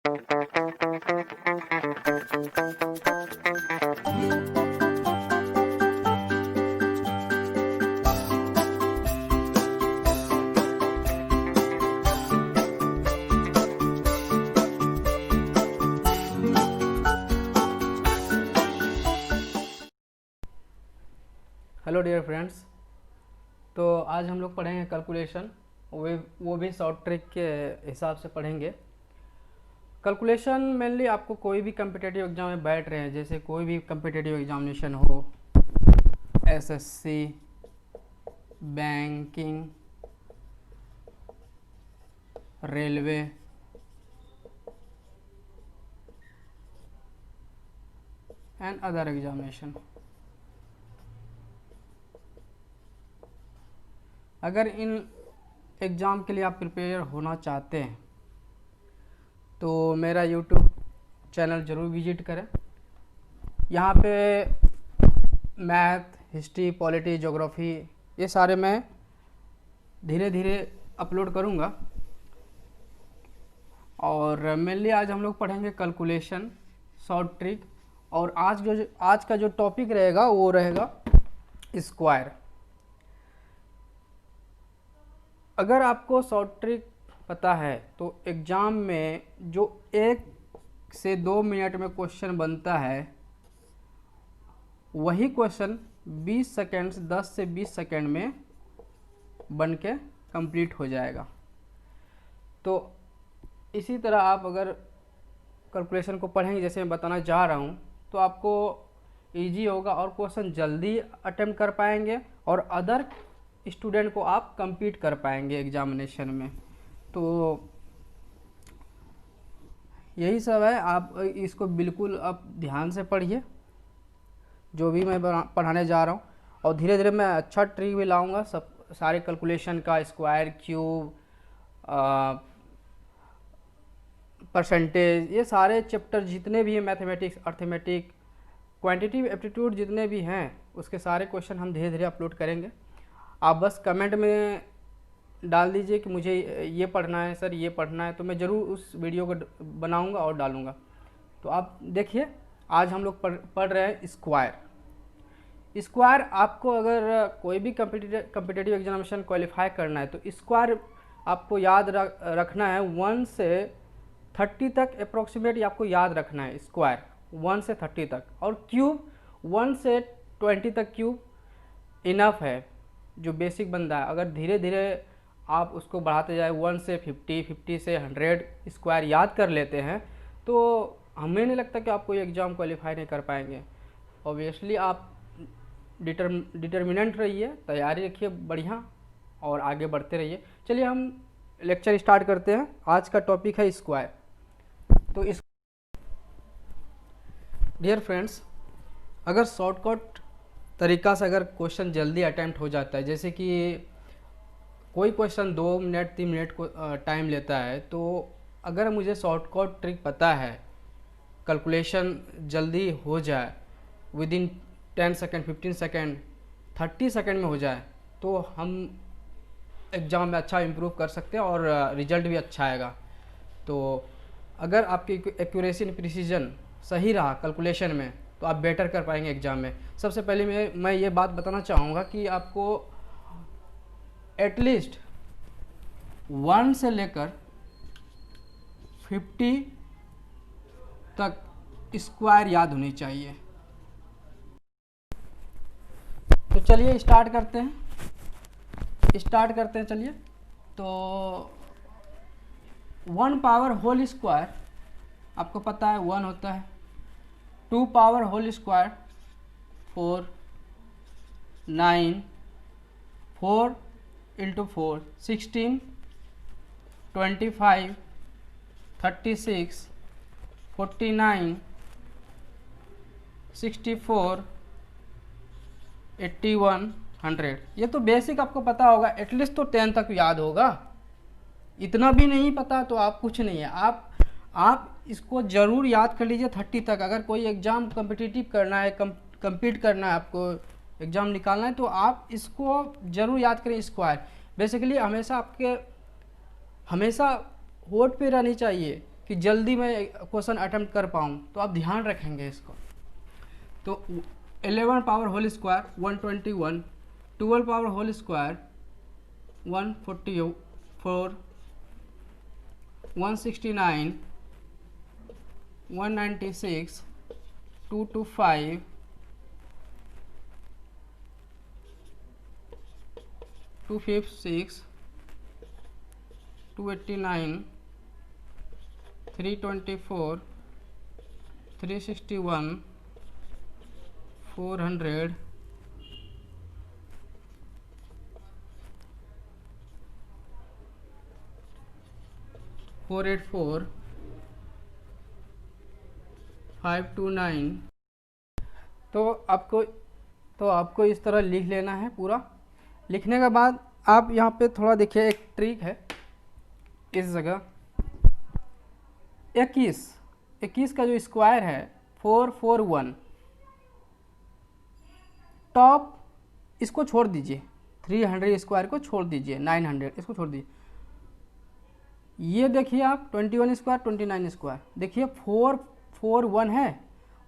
Hello dear friends. तो आज हम लोग पढ़ेंगे कैलकुलेशन, वो भी शॉर्ट ट्रिक के हिसाब से पढ़ेंगे। कैलकुलेशन मेनली आपको कोई भी कम्पिटिटिव एग्जाम में बैठ रहे हैं, जैसे कोई भी कम्पिटिटिव एग्जामिनेशन हो, SSC, banking, railway, and other examination. अगर इन एग्ज़ाम के लिए आप प्रिपेयर होना चाहते हैं तो मेरा यूट्यूब चैनल ज़रूर विजिट करें। यहाँ पे मैथ, हिस्ट्री, पॉलिटी, ज्योग्राफी ये सारे मैं धीरे धीरे अपलोड करूँगा। और मेनली आज हम लोग पढ़ेंगे कैलकुलेशन, शॉर्ट ट्रिक। और आज का जो टॉपिक रहेगा वो रहेगा स्क्वायर। अगर आपको शॉर्ट ट्रिक पता है तो एग्ज़ाम में जो 1 से 2 मिनट में क्वेश्चन बनता है, वही क्वेश्चन 20 सेकेंड, 10 से 20 सेकेंड में बन के कंप्लीट हो जाएगा। तो इसी तरह आप अगर कैलकुलेशन को पढ़ेंगे जैसे मैं बताना चाह रहा हूँ, तो आपको इजी होगा और क्वेश्चन जल्दी अटेम्प्ट कर पाएंगे और अदर स्टूडेंट को आप compete कर पाएंगे एग्जामिनेशन में। तो यही सब है, आप इसको बिल्कुल आप ध्यान से पढ़िए जो भी मैं पढ़ाने जा रहा हूँ। और धीरे धीरे मैं अच्छा ट्रिक भी लाऊंगा, सब सारे कैलकुलेशन का, स्क्वायर, क्यूब, परसेंटेज, ये सारे चैप्टर जितने भी हैं, मैथमेटिक्स, अर्थमेटिक, क्वांटिटेटिव एप्टीट्यूड जितने भी हैं, उसके सारे क्वेश्चन हम धीरे धीरे अपलोड करेंगे। आप बस कमेंट में डाल दीजिए कि मुझे ये पढ़ना है सर, ये पढ़ना है, तो मैं ज़रूर उस वीडियो को बनाऊंगा और डालूंगा। तो आप देखिए, आज हम लोग पढ़ रहे हैं स्क्वायर। स्क्वायर आपको अगर कोई भी कम्पिटिटिव एग्जामिनेशन क्वालिफाई करना है तो स्क्वायर आपको याद रखना है। 1 से 30 तक अप्रोक्सीमेट आपको याद रखना है स्क्वायर, 1 से 30 तक। और क्यूब 1 से 20 तक क्यूब इनफ है, जो बेसिक बंदा है। अगर धीरे धीरे आप उसको बढ़ाते जाए, 1 से 50, 50 से 100 स्क्वायर याद कर लेते हैं, तो हमें नहीं लगता कि आप कोई एग्ज़ाम क्वालिफाई नहीं कर पाएंगे। ऑब्वियसली आप डिटर्मिनेंट रहिए, तैयारी रखिए बढ़िया और आगे बढ़ते रहिए। चलिए हम लेक्चर स्टार्ट करते हैं। आज का टॉपिक है स्क्वायर। तो इस डियर फ्रेंड्स, अगर शॉर्टकट तरीका से अगर क्वेश्चन जल्दी अटैम्प्ट हो जाता है, जैसे कि कोई क्वेश्चन 2 मिनट 3 मिनट को टाइम लेता है, तो अगर मुझे शॉर्टकट ट्रिक पता है, कैलकुलेशन जल्दी हो जाए, with in 10 second, 15 second, 30 second में हो जाए, तो हम एग्ज़ाम में अच्छा इम्प्रूव कर सकते हैं और रिजल्ट भी अच्छा आएगा। तो अगर आपकी एक्यूरेसी एंड प्रिसीजन सही रहा कैलकुलेशन में, तो आप बेटर कर पाएंगे एग्ज़ाम में। सबसे पहले मैं ये बात बताना चाहूँगा कि आपको एटलीस्ट 1 से लेकर 50 तक स्क्वायर याद होनी चाहिए। तो चलिए स्टार्ट करते हैं। चलिए, तो 1 पावर होल स्क्वायर आपको पता है 1 होता है। 2 पावर होल स्क्वायर 4, 9, 4 इंटू 4 16, 25, 36, 49, 64, 81, 100। ये तो बेसिक आपको पता होगा, एटलीस्ट तो 10 तक याद होगा। इतना भी नहीं पता तो आप कुछ नहीं है। आप इसको ज़रूर याद कर लीजिए 30 तक। अगर कोई एग्ज़ाम कम्पिटिटिव करना है, compete करना है, आपको एग्ज़ाम निकालना है, तो आप इसको ज़रूर याद करें। स्क्वायर बेसिकली हमेशा होठ पे रहनी चाहिए कि जल्दी मैं क्वेश्चन अटेम्प्ट कर पाऊँ, तो आप ध्यान रखेंगे इसको। तो 11 power whole square 121, 12 power whole square 144, 169, 196, 225, 256, 289, 324, 361, 400, 484, 529। तो आपको इस तरह लिख लेना है पूरा। लिखने के बाद आप यहाँ पे थोड़ा देखिए, एक ट्रिक है इस जगह। 21 का जो स्क्वायर है 441, टॉप इसको छोड़ दीजिए, 300 स्क्वायर को छोड़ दीजिए, 900 इसको छोड़ दीजिए। ये देखिए आप 21 स्क्वायर 29 स्क्वायर, देखिए 441 है,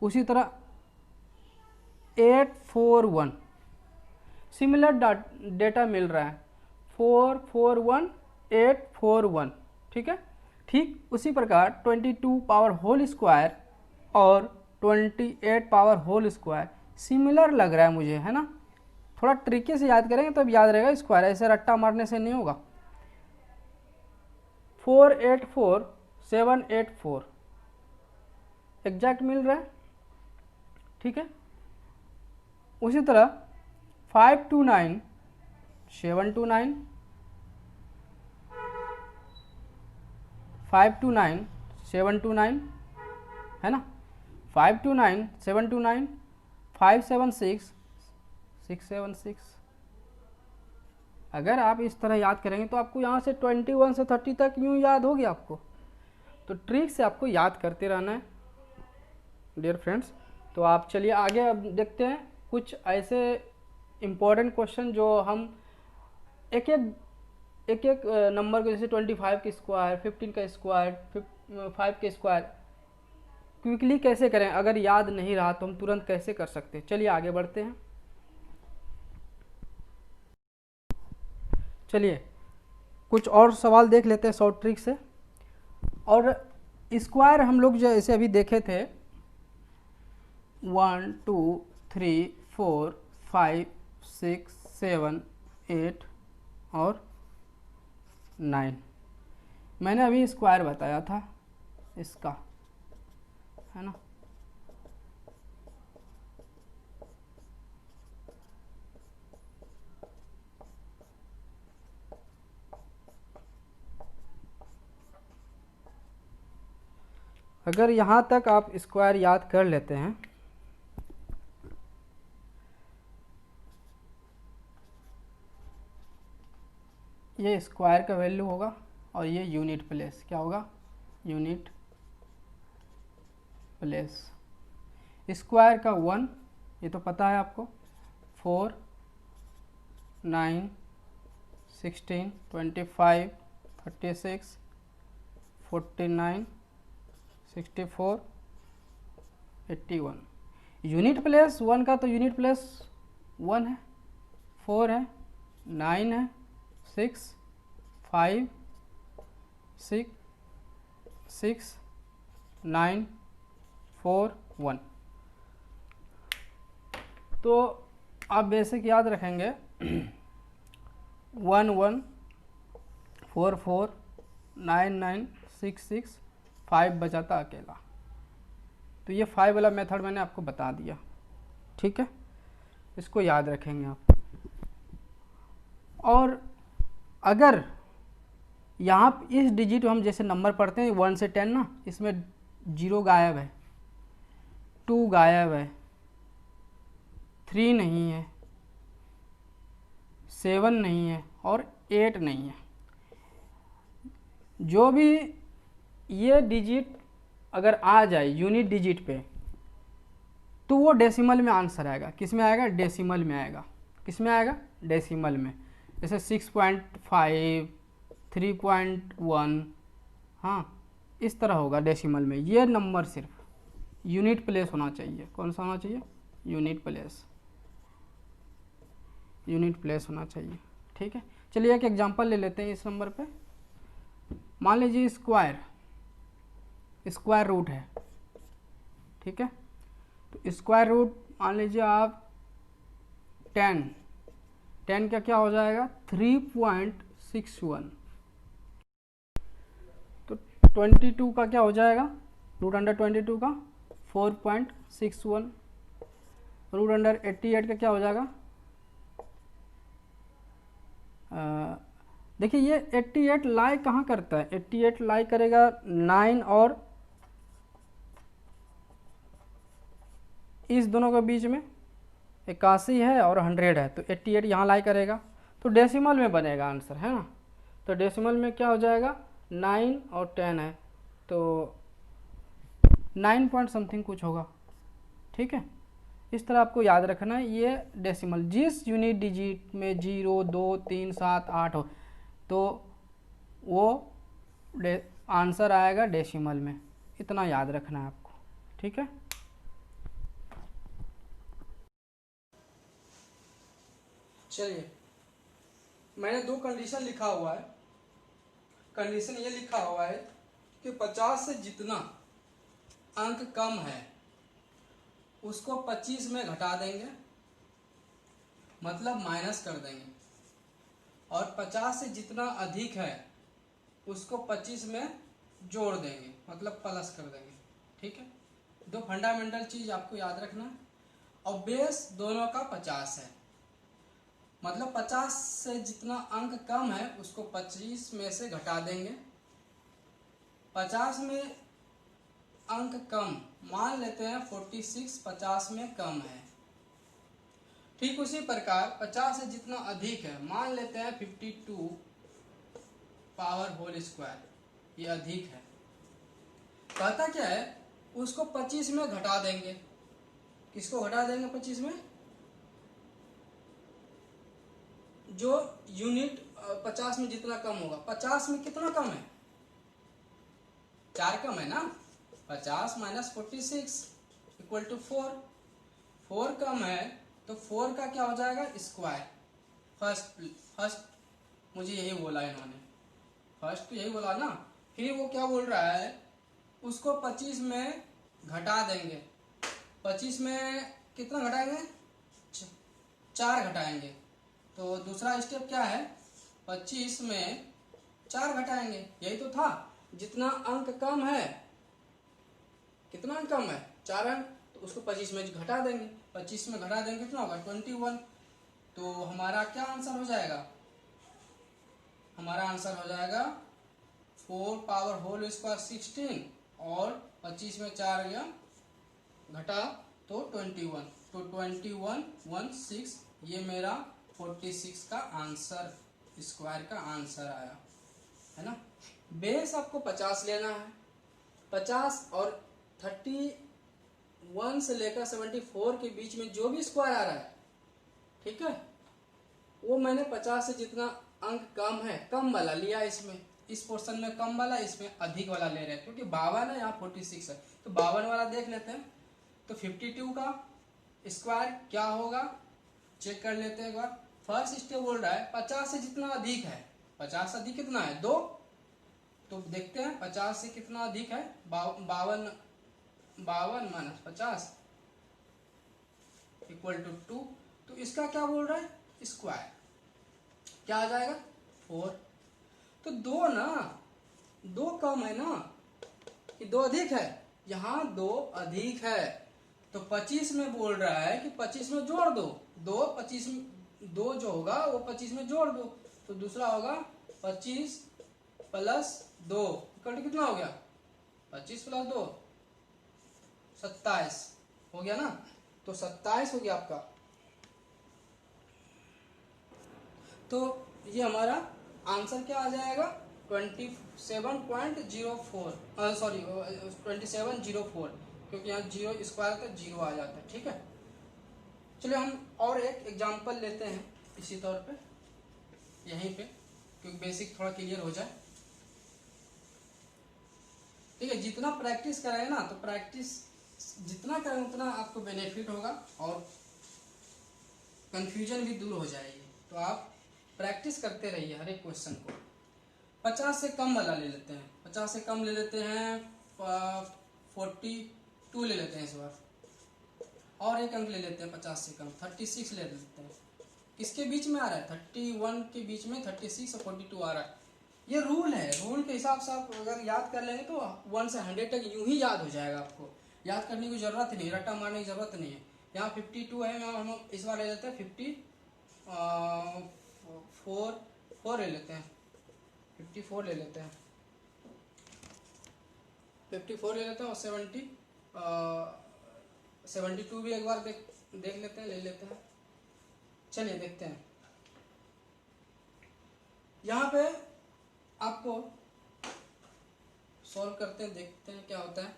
उसी तरह 841 सिमिलर डेटा मिल रहा है, 441 841, ठीक है। ठीक उसी प्रकार 22 पावर होल स्क्वायर और 28 पावर होल स्क्वायर सिमिलर लग रहा है मुझे, है ना। थोड़ा ट्रिकी से याद करेंगे तब याद रहेगा स्क्वायर, ऐसे रट्टा मारने से नहीं होगा। 484 784 एग्जैक्ट मिल रहा है, ठीक है। उसी तरह 529 729, 529 729 है ना, 529 729, 576 676। अगर आप इस तरह याद करेंगे तो आपको यहाँ से 21 से 30 तक यूँ याद होगी आपको। तो ट्रिक से आपको याद करते रहना है डियर फ्रेंड्स। तो आप चलिए आगे अब देखते हैं कुछ ऐसे इम्पोर्टेंट क्वेश्चन जो हम एक एक नंबर को, जैसे 25 का स्क्वायर, 15 का स्क्वायर, 5 का स्क्वायर क्विकली कैसे करें, अगर याद नहीं रहा तो हम तुरंत कैसे कर सकते हैं। चलिए आगे बढ़ते हैं। चलिए कुछ और सवाल देख लेते हैं शॉर्ट ट्रिक से। और स्क्वायर हम लोग जैसे अभी देखे थे 1 2 3 4 5 6 7 8 और 9, मैंने अभी स्क्वायर बताया था इसका, है ना। अगर यहाँ तक आप स्क्वायर याद कर लेते हैं, ये स्क्वायर का वैल्यू होगा और ये यूनिट प्लेस क्या होगा, यूनिट प्लेस। स्क्वायर का 1 ये तो पता है आपको, 4 9 16 25 36 49 64 81। यूनिट प्लेस 1 का तो यूनिट प्लेस 1 है, 4 है, 9 है, 6 5 6 6 9 4 1। तो आप बेसिक याद रखेंगे 1 1 4 4 9 9 6 6 5 बचाता अकेला। तो ये 5 वाला मेथड मैंने आपको बता दिया, ठीक है, इसको याद रखेंगे आप। और अगर यहाँ इस डिजिट हम जैसे नंबर पढ़ते हैं 1 से 10 ना, इसमें 0 गायब है, 2 गायब है, 3 नहीं है, 7 नहीं है और 8 नहीं है। जो भी ये डिजिट अगर आ जाए यूनिट डिजिट पे तो वो डेसिमल में आंसर आएगा। किस में आएगा, डेसिमल में आएगा। किस में आएगा, डेसिमल में। जैसे 6.5 3.1, हाँ इस तरह होगा डेसिमल में। ये नंबर सिर्फ यूनिट प्लेस होना चाहिए। कौन सा होना चाहिए? यूनिट प्लेस, यूनिट प्लेस होना चाहिए। ठीक है, चलिए एक एग्जांपल ले लेते हैं इस नंबर पे। मान लीजिए स्क्वायर रूट है। ठीक है, तो स्क्वायर रूट मान लीजिए आप 10 का क्या हो जाएगा? 3.61। तो 22 का क्या हो जाएगा? रूट अंडर 22 का 4.61। रूट अंडर 88 का क्या हो जाएगा? देखिए ये 88 लाई कहाँ करता है? 88 लाई करेगा 9 और इस दोनों के बीच में। 81 है और 100 है, तो 88 यहाँ लाई करेगा, तो डेसिमल में बनेगा आंसर, है ना। तो डेसिमल में क्या हो जाएगा? 9 और 10 है, तो 9 पॉइंट समथिंग कुछ होगा। ठीक है, इस तरह आपको याद रखना है। ये डेसिमल जिस यूनिट डिजिट में 0, 2, 3, 7, 8 हो, तो वो आंसर आएगा डेसिमल में। इतना याद रखना है आपको। ठीक है, चलिए मैंने 2 कंडीशन लिखा हुआ है। कंडीशन ये लिखा हुआ है कि 50 से जितना अंक कम है उसको 25 में घटा देंगे, मतलब माइनस कर देंगे, और 50 से जितना अधिक है उसको 25 में जोड़ देंगे, मतलब प्लस कर देंगे। ठीक है, 2 फंडामेंटल चीज आपको याद रखना है। और बेस दोनों का 50 है, मतलब 50 से जितना अंक कम है उसको 25 में से घटा देंगे। 50 में अंक कम मान लेते हैं 46 50 में कम है। ठीक उसी प्रकार 50 से जितना अधिक है मान लेते हैं 52 पावर होल स्क्वायर, ये अधिक है। कहता क्या है? उसको 25 में घटा देंगे। किसको घटा देंगे 25 में? जो यूनिट 50 में जितना कम होगा। 50 में कितना कम है? 4 कम है ना। 50 माइनस 46 इक्वल टू 4। 4 कम है तो 4 का क्या हो जाएगा? स्क्वायर। फर्स्ट मुझे यही बोला इन्होंने, फर्स्ट तो यही बोला ना। फिर वो क्या बोल रहा है? उसको 25 में घटा देंगे। 25 में कितना घटाएंगे? 4 घटाएंगे। तो दूसरा स्टेप क्या है? 25 में 4 घटाएंगे। यही तो था, जितना अंक कम है, कितना अंक कम है? 4 अंक, तो उसको 25 में घटा देंगे। 25 में घटा देंगे कितना होगा? 21। तो हमारा क्या आंसर हो जाएगा? हमारा आंसर हो जाएगा 4 पावर होल स्क्वायर 16 और 25 में 4 गया घटा तो 21। तो 21 ये मेरा 46 का आंसर, स्क्वायर का आंसर आया, है ना। बेस आपको 50 लेना है। 50 और 31 से लेकर 74 के बीच में जो भी स्क्वायर आ रहा है, ठीक है, वो मैंने 50 से जितना अंक कम है, कम वाला लिया। इसमें इस पोर्शन में कम वाला, इसमें अधिक वाला ले रहे हैं, क्योंकि 52 है, यहाँ 46 है, तो 52 वाला देख लेते हैं। तो 52 का स्क्वायर क्या होगा चेक कर लेते हैं एक बार। फर्स्ट स्टेप बोल रहा है 50 से जितना अधिक है। 50 से अधिक कितना है? 2। तो देखते हैं 50 से कितना अधिक है। 52 माइनस 50 इक्वल टू 2। तो इसका क्या बोल रहा है? स्क्वायर। क्या आ जाएगा? 4। तो 2 ना, 2 कम है ना कि 2 अधिक है? यहाँ 2 अधिक है, तो 25 में बोल रहा है कि 25 में जोड़ दो। 2 जो होगा वो 25 में जोड़ दो, तो दूसरा होगा 25 प्लस 2 इक्वल टू कितना हो गया? 25 प्लस 2 27 हो गया ना। तो 27 हो गया आपका। तो ये हमारा आंसर क्या आ जाएगा? 27.04 सॉरी 2704, क्योंकि यहाँ 0 स्क्वायर तो 0 आ जाता है। ठीक है, चलिए हम और एक एग्जांपल लेते हैं इसी तौर पे यहीं पे, क्योंकि बेसिक थोड़ा क्लियर हो जाए। ठीक है, जितना प्रैक्टिस करेंगे ना, तो प्रैक्टिस जितना करें उतना आपको बेनिफिट होगा और कंफ्यूजन भी दूर हो जाएगी। तो आप प्रैक्टिस करते रहिए हर एक क्वेश्चन को। 50 से कम वाला ले लेते हैं, 50 से कम ले लेते हैं, 42 ले लेते हैं इस बार, और एक अंक ले लेते हैं 50 से कम, 36 ले लेते हैं। किसके बीच में आ रहा है? 31 के बीच में 36 और 42 आ रहा है। ये रूल है, रूल के हिसाब से आप अगर याद कर लेंगे तो 1 से 100 तक यूं ही याद हो जाएगा। आपको याद करने की जरूरत नहीं, रट्टा मारने की जरूरत नहीं है। यहाँ 52 है, यहाँ हम इस बार ले लेते हैं 54 ले लेते हैं, 54 ले लेते हैं, 54 ले लेते हैं, और 72 भी एक बार देख लेते हैं, ले लेते हैं। चलिए देखते हैं, यहाँ पे आपको सॉल्व करते हैं, देखते हैं क्या होता है।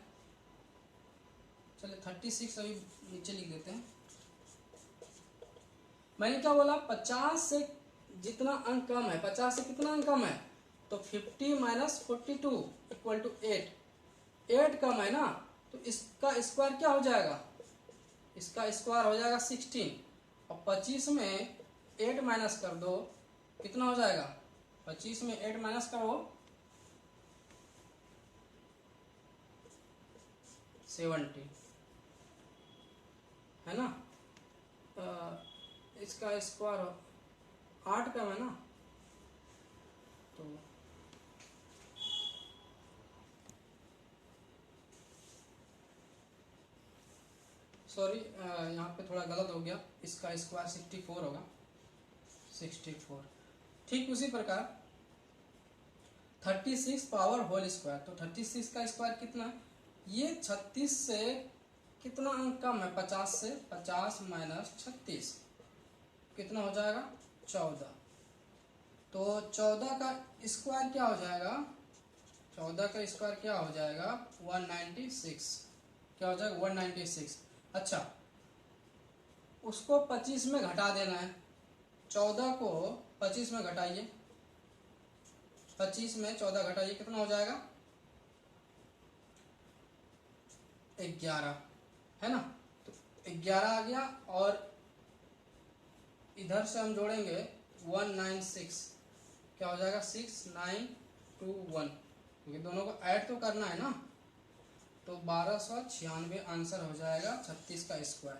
चलिए 36 अभी नीचे लिख देते हैं। मैंने क्या बोला? 50 से जितना अंक कम है, 50 से कितना अंक कम है? तो 50 माइनस 42 इक्वल टू 8 कम है ना, तो इसका स्क्वायर क्या हो जाएगा? इसका स्क्वायर हो जाएगा 16, और 25 में 8 माइनस कर दो, कितना हो जाएगा? 25 में 8 माइनस करो 70, है ना। इसका स्क्वायर 8 कम है ना, तो सॉरी यहाँ पे थोड़ा गलत हो गया, इसका स्क्वायर 64 होगा, 64। ठीक उसी प्रकार 36 पावर होल स्क्वायर, तो 36 का स्क्वायर कितना है? ये 36 से कितना अंक कम है? 50 से, 50 माइनस 36 कितना हो जाएगा? 14। तो 14 का स्क्वायर क्या हो जाएगा? 14 का स्क्वायर क्या हो जाएगा? 196। क्या हो जाएगा? 196। अच्छा, उसको 25 में घटा देना है। 14 को 25 में घटाइए, 25 में 14 घटाइए, कितना हो जाएगा? 11, है ना। तो 11 आ गया, और इधर से हम जोड़ेंगे 196, क्या हो जाएगा? 6921, क्योंकि दोनों को ऐड तो करना है ना। तो 1296 आंसर हो जाएगा 36 का स्क्वायर।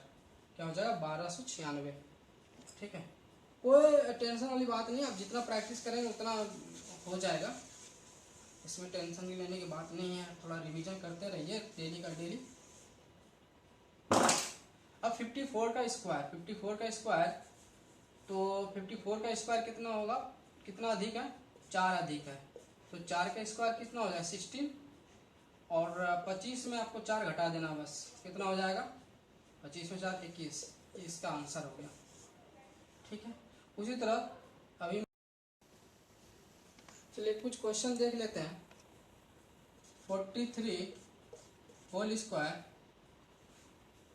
क्या हो जाएगा? 1296। ठीक है, कोई टेंशन वाली बात नहीं, आप जितना प्रैक्टिस करेंगे उतना हो जाएगा, इसमें टेंशन भी लेने की बात नहीं है। थोड़ा रिवीजन करते रहिए डेली का डेली। अब 54 का स्क्वायर, 54 का स्क्वायर, तो 54 का स्क्वायर कितना होगा? कितना अधिक है? 4 अधिक है, तो 4 का स्क्वायर कितना हो जाएगा? 16, और 25 में आपको 4 घटा देना, बस कितना हो जाएगा? 25 में 4 21, इसका आंसर हो गया। ठीक है, उसी तरह अभी चलिए कुछ क्वेश्चन देख लेते हैं। 43 whole square,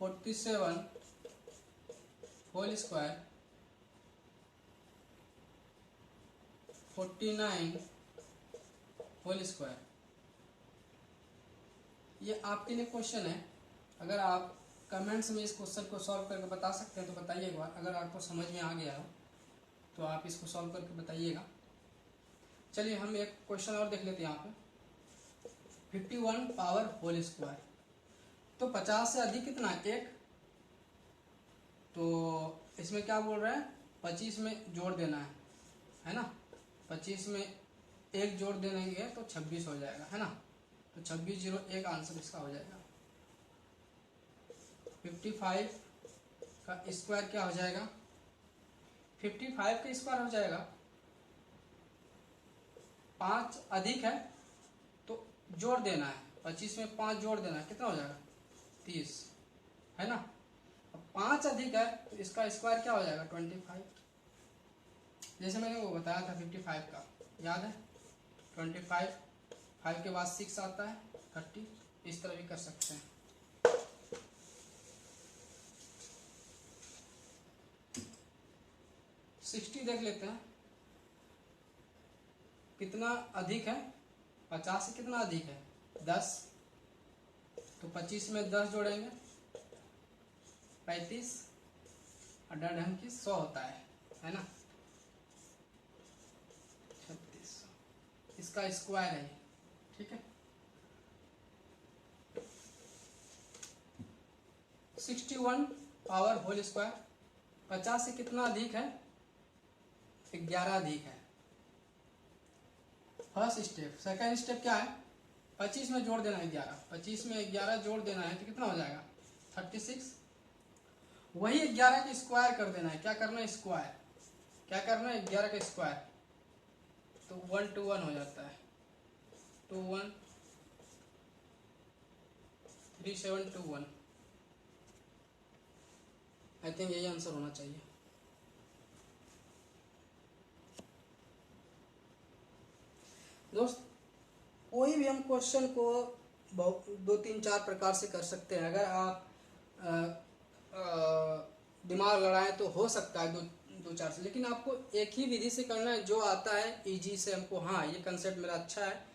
47 whole square, 49 whole square, ये आपके लिए क्वेश्चन है। अगर आप कमेंट्स में इस क्वेश्चन को सॉल्व करके बता सकते हैं तो बताइए एक बार, अगर आपको समझ में आ गया हो तो आप इसको सॉल्व करके बताइएगा। चलिए हम एक क्वेश्चन और देख लेते हैं यहाँ पे। 51 पावर होल स्क्वायर, तो 50 से अधिक कितना है? 1, तो इसमें क्या बोल रहा है? 25 में जोड़ देना है ना। 25 में 1 जोड़ देंगे तो 26 हो जाएगा, है ना। तो 2601 आंसर इसका हो जाएगा। 55 का स्क्वायर क्या हो जाएगा? 55 का स्क्वायर हो जाएगा, 5 अधिक है तो जोड़ देना है, 25 में 5 जोड़ देना है, कितना हो जाएगा? 30, है ना। अब 5 अधिक है तो इसका स्क्वायर क्या हो जाएगा? 25, जैसे मैंने वो बताया था 55 का, याद है? 25, 5 के बाद 6 आता है 30, इस तरह भी कर सकते हैं। सिक्सटी देख लेते हैं, कितना अधिक है? 50 से कितना अधिक है? 10, तो 25 में 10 जोड़ेंगे 35, और ढंग की 100 होता है ना। 3600 इसका स्क्वायर है, ठीक है। 61 पावर होल स्क्वायर, 50 से कितना अधिक है? 11 अधिक है। First step. सेकंड स्टेप क्या है? 25 में जोड़ देना है 11, 25 में 11 जोड़ देना है तो कितना हो जाएगा? 36। वही 11 का स्क्वायर कर देना है। क्या करना है? स्क्वायर। क्या करना है? 11 का स्क्वायर, तो 1 to 1 हो जाता है। 2 1 3 7 2 1। आई थिंक यही आंसर होना चाहिए। दोस्त, कोई भी हम क्वेश्चन को बहुत 2 3 4 प्रकार से कर सकते हैं। अगर आप दिमाग लड़ाएं तो हो सकता है दो चार से, लेकिन आपको एक ही विधि से करना है जो आता है इजी से। हमको हाँ ये कंसेप्ट मेरा अच्छा है,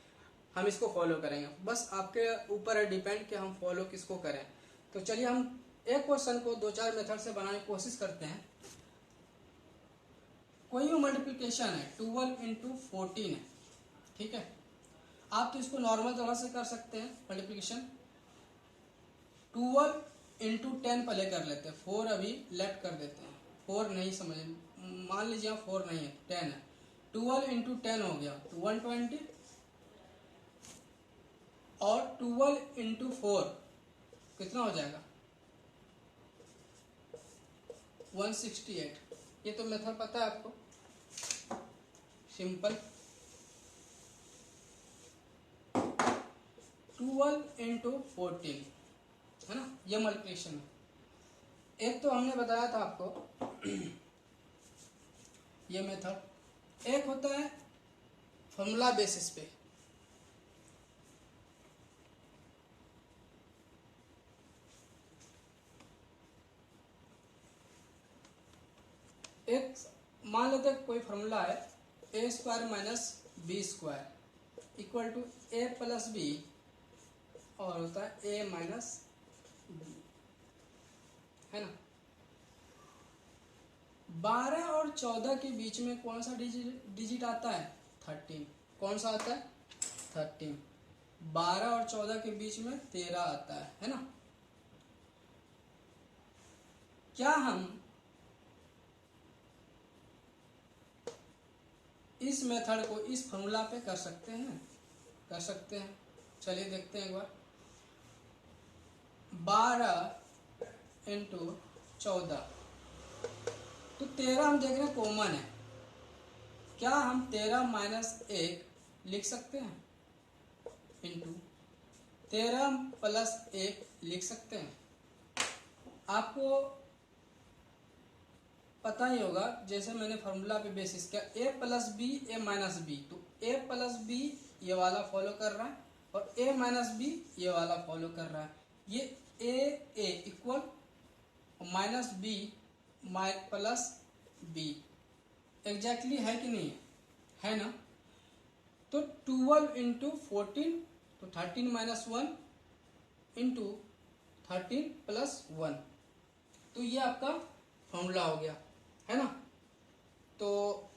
हम इसको फॉलो करेंगे। बस आपके ऊपर है डिपेंड कि हम फॉलो किसको करें। तो चलिए हम एक क्वेश्चन को 2-4 मेथड से बनाने की कोशिश करते हैं। कोई भी मल्टीप्लिकेशन है 12 into 14 है, ठीक है। आप तो इसको नॉर्मल तरह से कर सकते हैं मल्टीप्लिकेशन। 12 into 10 पहले कर लेते हैं, 4 अभी लेफ्ट कर देते हैं। 4 नहीं समझ, मान लीजिए 4 नहीं है 10 है। 12 into 10 हो गया तो 120, और 12 into 4 कितना हो जाएगा? 168। ये तो मेथड पता है आपको, सिंपल। 12 into 14 है ना, ये मल्टीप्लिकेशन है। एक तो हमने बताया था आपको ये मेथड। एक होता है फॉर्मूला बेसिस पे। एक मान लेते हैं कोई फॉर्मूला है a square minus B square equal to a plus B, और होता है a माइनस बी, है ना। 12 और 14 के बीच में कौन सा डिजिट आता है? 13। कौन सा आता है? 13। 12 और 14 के बीच में 13 आता है ना। क्या हम इस मेथड को इस फॉर्मूला पे कर सकते हैं? कर सकते हैं। चलिए देखते हैं एक बार। 12 into 14, तो 13 हम देख रहे हैं कॉमन है। क्या हम 13 माइनस 1 लिख सकते हैं? इंटू 13 प्लस 1 लिख सकते हैं। आपको पता ही होगा, जैसे मैंने फार्मूला पे बेसिस किया, a plus B A minus B, तो a प्लस बी ये वाला फॉलो कर रहा है, और a माइनस बी ये वाला फॉलो कर रहा है। ये a equal minus B plus B exactly है कि नहीं है ना। तो 12 इंटू 14, तो 13 माइनस 1 इंटू 13 प्लस 1, तो ये आपका फॉर्मूला हो गया, है ना। तो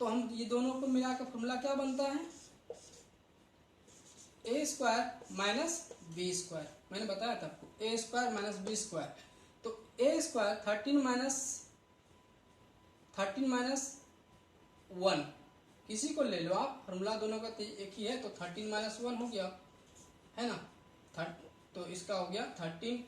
हम ये दोनों को मिलाकर फॉर्मूला क्या बनता है? ए स्क्वायर माइनस बी स्क्वायर। मैंने बताया था आपको, ए स्क्वायर माइनस बी स्क्वायर। तो ए स्क्वायर 13 माइनस 1, किसी को ले लो आप, फॉर्मूला दोनों का एक ही है, तो 13 माइनस 1 हो गया, है ना। तो इसका हो गया 13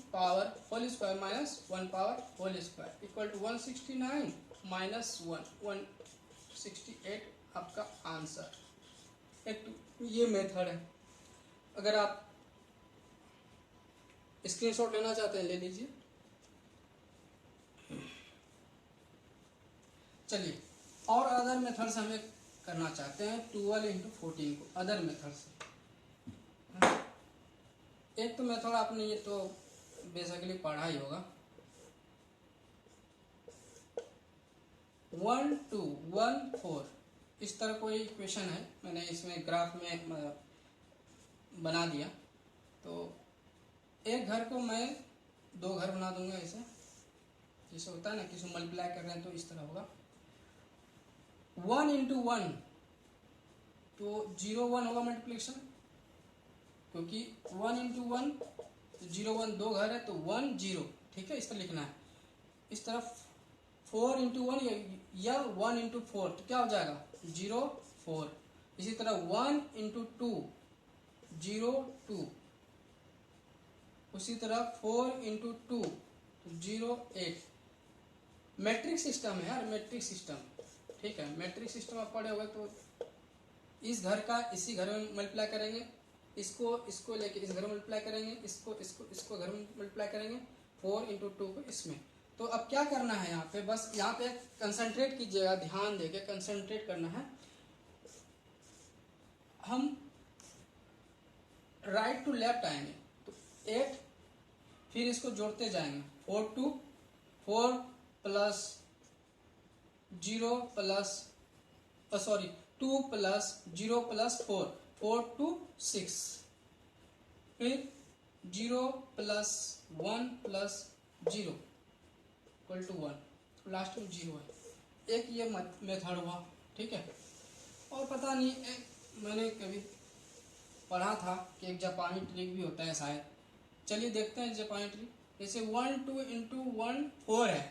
power whole square minus 1 power whole square equal to 169 minus 168 आपका आंसर। एक तो ये मेथड है। अगर आप स्क्रीनशॉट लेना चाहते हैं ले लीजिए। चलिए, और अदर मेथड से हमें करना चाहते हैं 12 इंटू 14 को अदर मेथड से। एक तो मेथड आपने ये तो बेसिकली पढ़ा ही होगा, 1 2 1 4 इस तरह कोई इक्वेशन है, मैंने इसमें ग्राफ में बना दिया। तो एक घर को मैं दो घर बना दूंगा ऐसे, जैसे होता है ना किसी मल्टीप्लाई कर रहे हैं तो इस तरह होगा 1 इंटू 1, तो 0 1 होगा मल्टीप्लिकेशन, क्योंकि 1 इंटू 1 तो 0 1 दो घर है तो 1 0, ठीक है, इस तरह लिखना है। इस तरफ 4 इंटू 1 या 1 इंटू 4 तो क्या हो जाएगा 0 4। इसी तरह 1 इंटू 2 0 2, उसी तरह 4 इंटू 2 तो 0 8। मैट्रिक सिस्टम है यार, मैट्रिक सिस्टम, ठीक है। मैट्रिक सिस्टम आप पढ़े होगा तो इस घर का इसी घर में मल्टीप्लाई करेंगे, इसको लेके इस घर में मल्टीप्लाई करेंगे, इसको घर में मल्टीप्लाई करेंगे, 4 इंटू 2 को इसमें। तो अब क्या करना है यहाँ पे, बस यहाँ पे कंसंट्रेट कीजिएगा, ध्यान देके कंसंट्रेट करना है। हम राइट टू लेफ्ट आएंगे तो 8, फिर इसको जोड़ते जाएंगे 4 2 4 प्लस 0 प्लस 2 प्लस 0 प्लस 4 4 2 6, फिर 0 plus 1 plus 0 equal to 1, last में 0 है। एक ये मेथड हुआ, ठीक है। और पता नहीं मैंने कभी पढ़ा था कि एक जापानी ट्रिक भी होता है शायद, चलिए देखते हैं जापानी ट्रिक। जैसे 1 2 इंटू 1 4 है,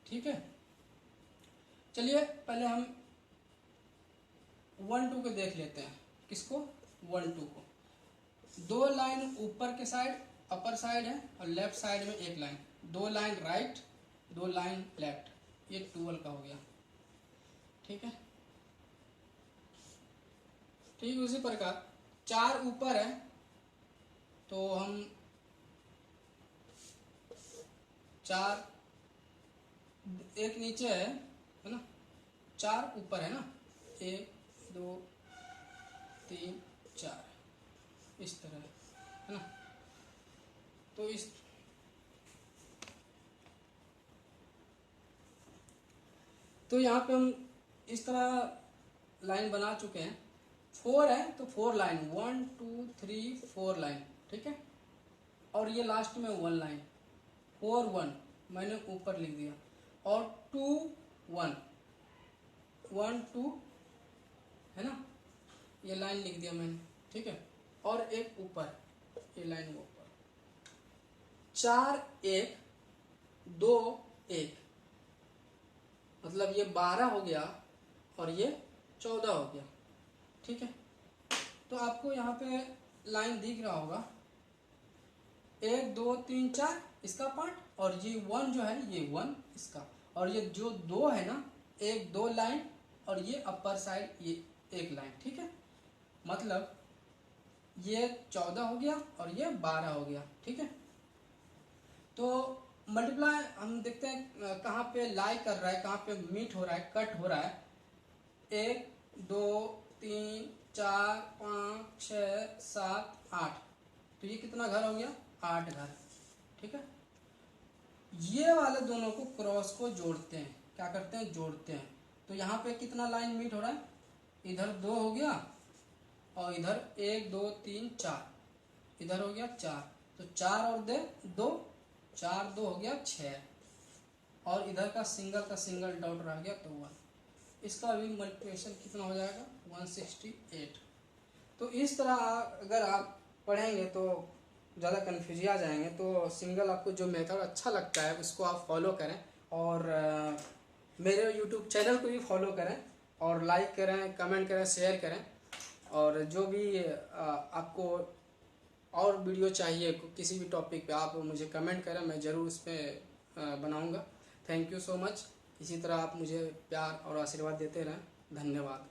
ठीक है। चलिए पहले हम 1 2 को देख लेते हैं, किसको 1 2 को। दो लाइन ऊपर के साइड अपर साइड है और लेफ्ट साइड में एक लाइन, दो लाइन राइट दो लाइन लेफ्ट, ये 12 का हो गया, ठीक है। ठीक उसी प्रकार 4 ऊपर है तो हम 4 एक नीचे है ना, 4 ऊपर है ना, 1 2 3 4 इस तरह है ना। तो यहाँ पे हम इस तरह लाइन बना चुके हैं। 4 है तो 4 लाइन 1 2 3 4 लाइन, ठीक है। और ये लास्ट में 1 लाइन 4 1 मैंने ऊपर लिख दिया, और 2 1 1 2 है ना, ये लाइन लिख दिया मैंने, ठीक है। और एक ऊपर ये लाइन ऊपर, 4 1 2 1, मतलब ये 12 हो गया और ये 14 हो गया, ठीक है। तो आपको यहाँ पे लाइन दिख रहा होगा 1 2 3 4 इसका पार्ट, और ये 1 जो है ये 1 इसका, और ये जो 2 है ना, 1 2 लाइन और ये अपर साइड ये एक लाइन, ठीक है। मतलब ये 14 हो गया और ये 12 हो गया, ठीक है। तो मल्टीप्लाई हम देखते हैं कहाँ पे लाई कर रहा है, कहाँ पे मीट हो रहा है, कट हो रहा है। 1 2 3 4 5 6 7 8, तो ये कितना घर हो गया 8 घर, ठीक है। ये वाले दोनों को क्रॉस को जोड़ते हैं, क्या करते हैं जोड़ते हैं। तो यहाँ पे कितना लाइन मीट हो रहा है, इधर 2 हो गया और इधर 1 2 3 4, इधर हो गया 4, तो 4 और 2 4 2 हो गया 6, और इधर का सिंगल डॉट रह गया तो 1। इसका भी मल्टीप्लिकेशन कितना हो जाएगा 168। तो इस तरह अगर आप पढ़ेंगे तो ज़्यादा कन्फ्यूज आ जाएंगे। तो सिंगल आपको जो मेथड अच्छा लगता है उसको आप फॉलो करें, और मेरे यूट्यूब चैनल को भी फॉलो करें, और लाइक करें कमेंट करें शेयर करें। और जो भी आपको और वीडियो चाहिए किसी भी टॉपिक पे आप मुझे कमेंट करें, मैं ज़रूर उस पर बनाऊँगा। Thank you so much. इसी तरह आप मुझे प्यार और आशीर्वाद देते रहें। धन्यवाद।